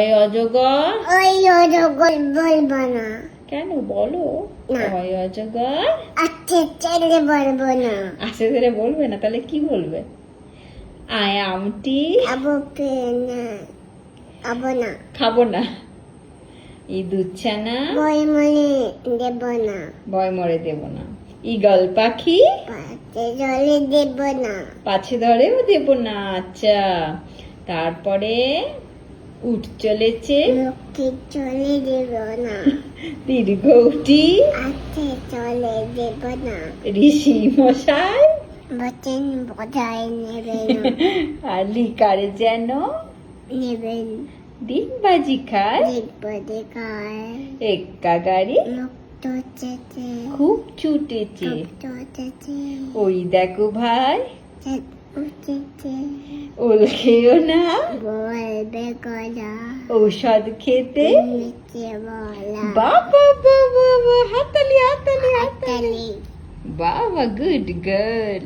ওই অজগর বলবো না। কেন বলো? না। ওই অজগর আচ্ছা চলে বলবো না। আসে ধরে বলবে না, তাহলে কি বলবে? আয় আমটি আবো না। খাবো না। ইঁদুরছানা বই মনে দেব না। বয় মরে দেব না। ঈগল পাখি পাতে জলে দেব না। পাছে ধরেও দেব না। আচ্ছা, তারপরে উঠ চলেছে মুখে চলে দেব না। দীর্ঘটি হাতে চলে দেব না। ঋষি মশাই বচন বোঝাই নেবেন আর লিকারে যেন নেবেন। ডিগবাজি খায় দেখব দেখায় এক্কা গাড়ি মুক্ত চেতে খুব ছুটেছে। চেতে ওই দেখো ভাই উঠেছে ওল খেও না, বলবে গলা ঔষধ খেতে। নিচে বলা বাবা বাবা, হাতালি হাতালি হাতালি। তালি বাবা, গুড গার্ল।